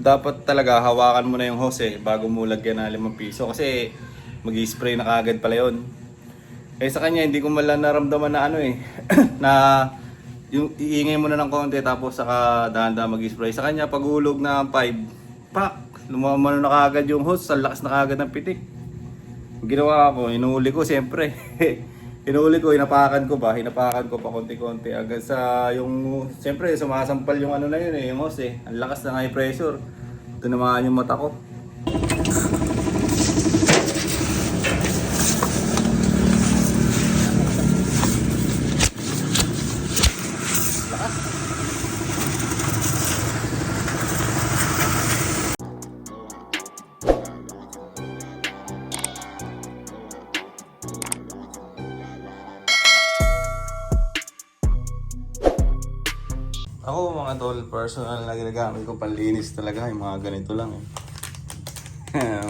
Dapat talaga hawakan mo na yung hose bago mo lagyan ng 5 piso kasi mag-spray na kagad pala yun. Eh sa kanya hindi ko man lang naramdaman na na yung iingay mo na ng konti tapos saka dahan-dahan mag-spray. Sa kanya paghulog na 5, pak! Lumamano na kagad yung hose, sa lakas na kagad ng pitik. Ginawa ko, inuuli ko siyempre. Inuuli ko, hinapakan ko pa konti-konti agad sa yung siyempre sumasampal yung na yun yung hose Ang lakas ng high pressure. Ito naman yung mata ko. Ako mga tol, personal na ginagamit ko panlinis talaga, yung mga ganito lang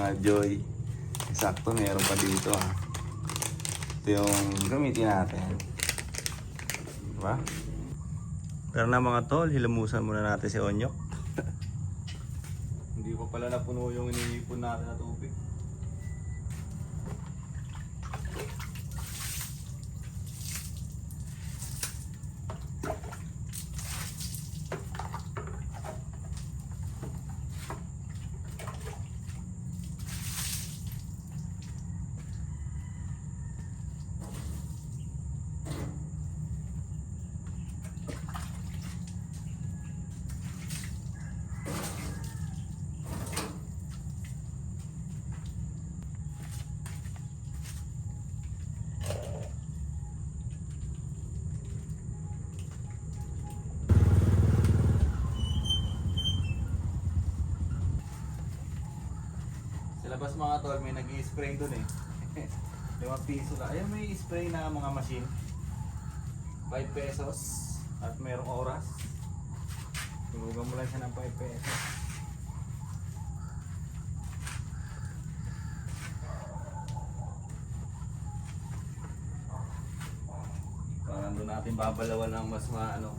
mga Joy. Sakto, meron pa dito Ito yung gamitin natin. Diba? Pero na mga tol, hilamusan muna natin si Onyok. Hindi pa pala napuno yung iniipon natin na tubig. Labas mga tol, may nag-i-spray dun 5 piso lang. Ayun, may spray na mga machine. 5 pesos at merong oras. Tulugan mo lang siya ng 5 pesos. Parang doon natin babalawan ng mas maigi.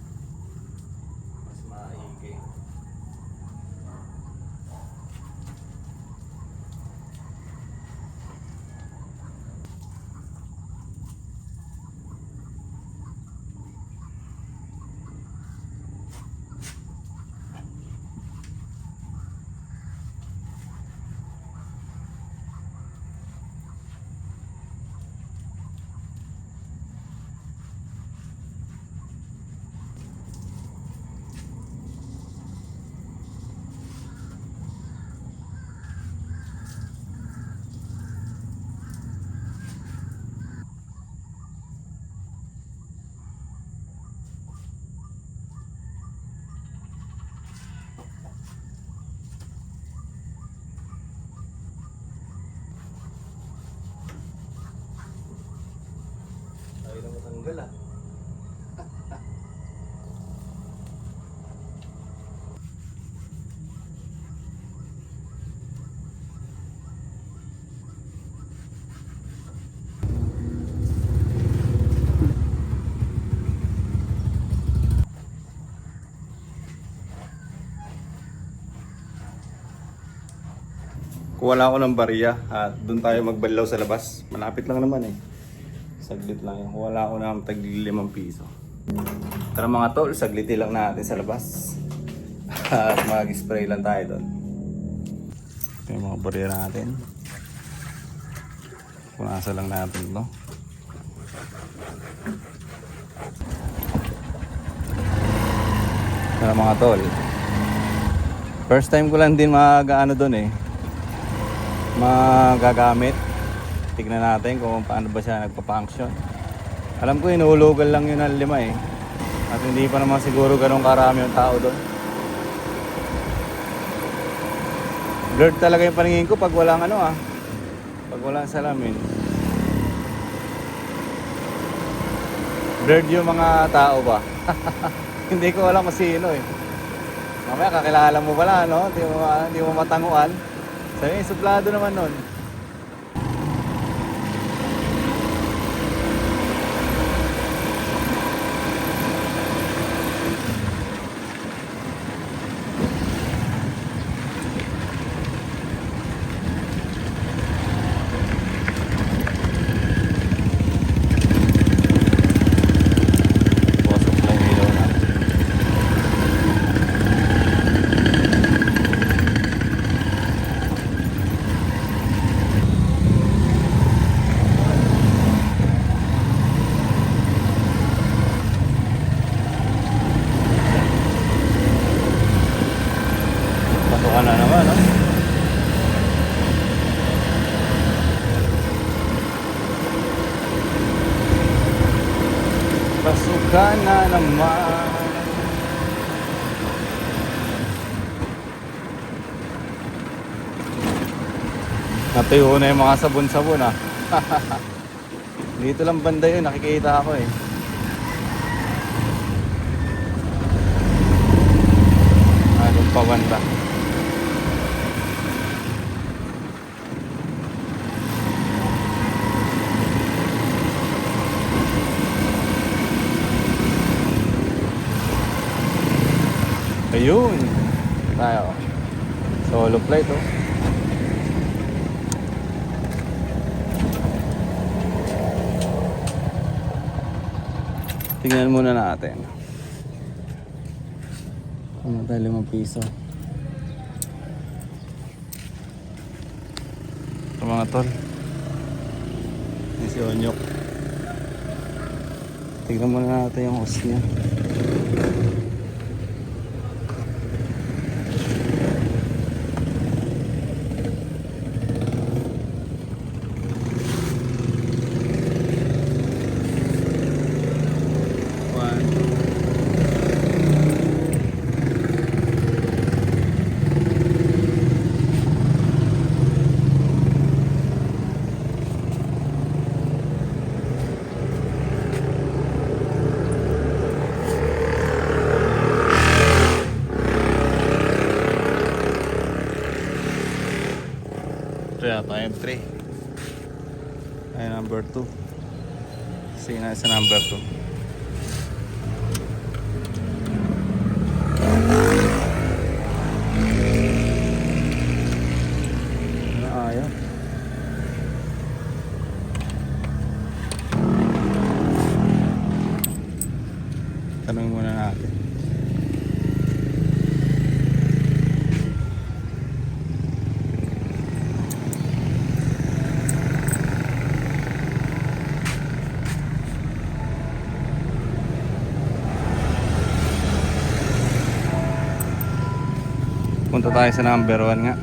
Ayaw na matanggal Kuwala ako ng barya at doon tayo magbalaw sa labas. Malapit lang naman Saglit lang yun. Kuwala ako ng tagli 5 piso. Tara mga tol, saglitin lang natin sa labas. At mag-spray lang tayo doon. Ito yung mga barya natin. Punasan lang natin ito. Tara mga tol. First time ko lang din mag-ano doon magagamit. Tignan natin kung paano ba siya nagpa-function. Alam ko inuulugan lang yun ng 5 at hindi pa naman siguro ganun karami yung tao doon. Blurred talaga yung paningin ko pag walang pag walang salamin. Blurred yung mga tao ba? Hindi ko alam kung sino Mamaya kakilala mo pala hindi mo matanguan. Sabi, suplado naman nun. Pasukan na naman, no? Pasukan na naman. Natuyo na yung mga sabon-sabon, ah. Dito lang banda yun, nakikita ako eh. Anong pa banda? Ayun. Tayo. Solo flight, oh. Tingnan muna natin. Ano tayo, 5 piso. Ito mga tol. Yung si Onyok. Tingnan muna natin yung host niya. Ito yata M3. Ay number 2. Sige na sa number 2. Ayaw. Tanungin muna natin. Punta tayo sa number 1 nga.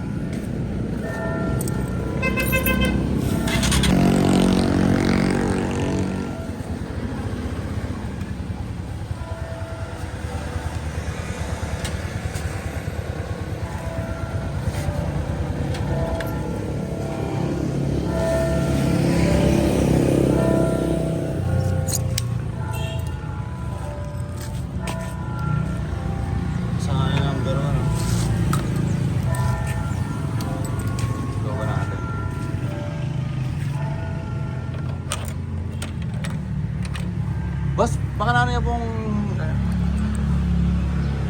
Boss, baka na niya pong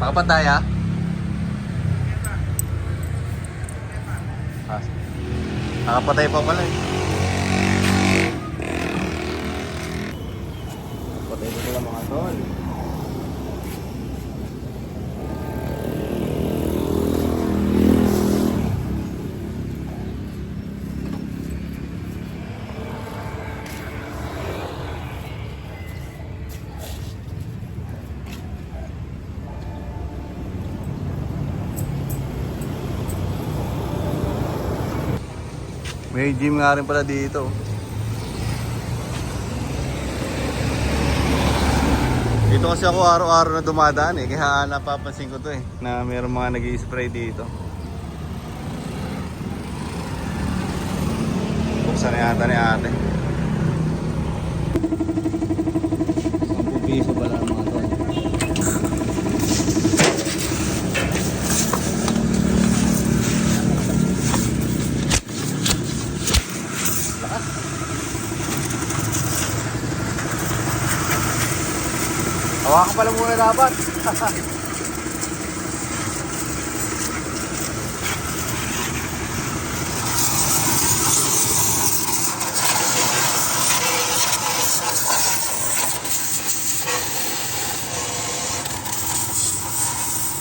pakapataya? Nakapatay pa pala eh. Patay pa pala mga tol. May gym nga rin pala dito. Dito kasi ako araw-araw na dumadaan eh. Kaya napapansin ko to eh. Na mayroong mga nag-i-spray dito. Buksan na yata ni ate. 10 piso pala ang mga to. Hawakan pala muna dapat.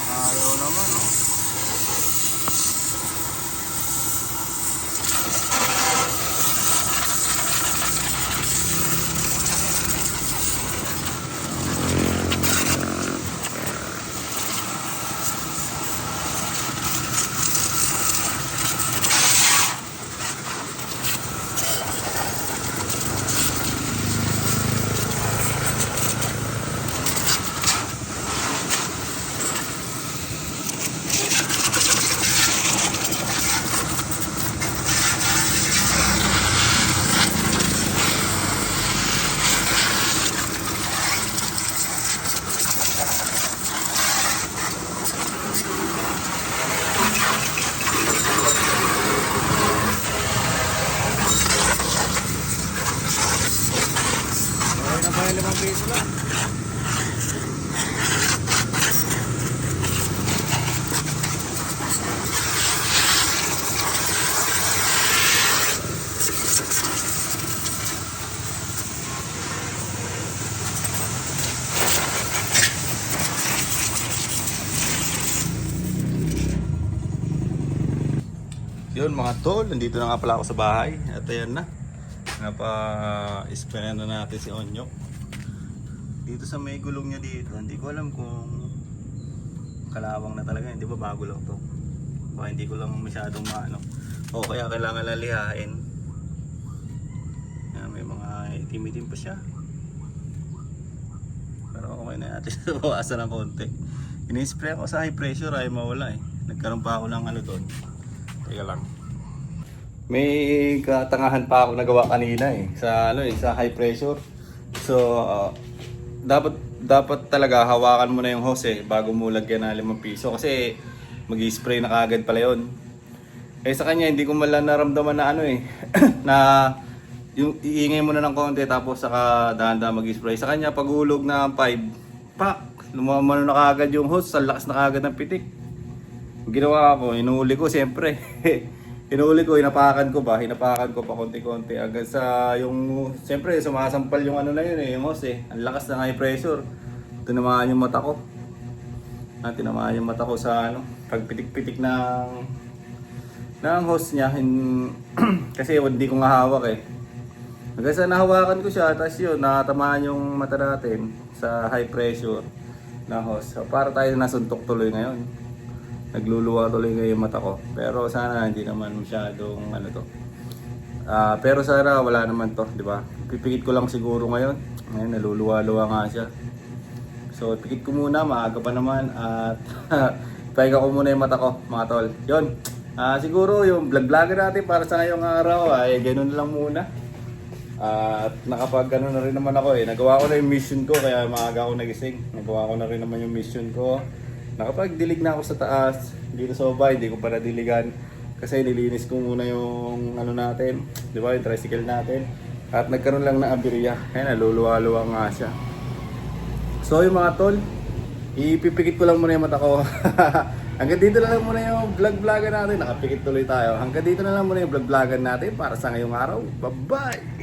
Ayaw naman, no? peso lang. Yun mga tol, nandito na nga pala ako sa bahay. At ayan na, napa-spray na natin si Onyok. Dito sa may gulong niya dito, hindi ko alam kung kalawang na talaga, hindi ba bago lang to. Baka hindi ko lang masyadong maano. O kaya kailangan lalihain. May mga itim-itim pa siya. Pero okay na natin, bawasan ng konti. Ini-spray ako sa high pressure ay mawala eh. Nagkaroon pa ako ng ano doon. Teka lang. May katangahan pa ako nagawa kanina eh sa sa high pressure. So dapat talaga hawakan mo na yung hose bago mo lagyan ng 5 piso kasi magi-spray na kagad pala 'yon. Eh sa kanya hindi ko man naramdaman na na yung iingay mo na ng konti tapos saka dahan-dahan mag-spray. Sa kanya paghulog na 5, pak, lumamano na kagad yung hose, sa lakas na kagad ng pitik. Ginawa ko, inuuli ko siyempre. Inuuli ko, hinapakan ko pa konti-konti hanggang sa yung siyempre sumasampal yung na yun yung hose Ang lakas ng high pressure. Tinamaan yung mata ko. Tinamaan yung mata ko sa pagpitik-pitik ng hose niya. Kasi hindi ko nga hawak eh. Hanggang sa nahawakan ko siya, tapos yun, nakatamaan yung mata natin sa high pressure na hose. So, para tayo nasuntok tuloy ngayon. Nagluluwa tuloy ngayon yung mata ko. Pero sana hindi naman masyadong to. Pero sana wala naman to, di ba? Pipikit ko lang siguro ngayon. Ngayon naluluwa-luwa nga siya. So pikit ko muna, maaga pa naman at pahinga ko muna yung mata ko, mga tol. Yun. Siguro yung vlog-vlogger natin para sa ngayong araw ay ganun lang muna. At nakapag na rin naman ako eh. Nagawa ko na yung mission ko kaya maaga ako nagising. Nagawa ko na rin naman yung mission ko. Nakapag-dilig na ako sa taas, dito sa baba, hindi ko pa nadiligan kasi nilinis ko muna yung natin, di ba, yung tricycle natin at nagkaroon lang na aberya, kaya naluluwa-luwa nga siya. So yung mga tol, ipipikit ko lang muna yung mata ko. Hanggang dito na lang muna yung vlog-vlogan natin, nakapikit tuloy tayo. Hanggang dito na lang muna yung vlog-vlogan natin para sa ngayong araw. Bye-bye!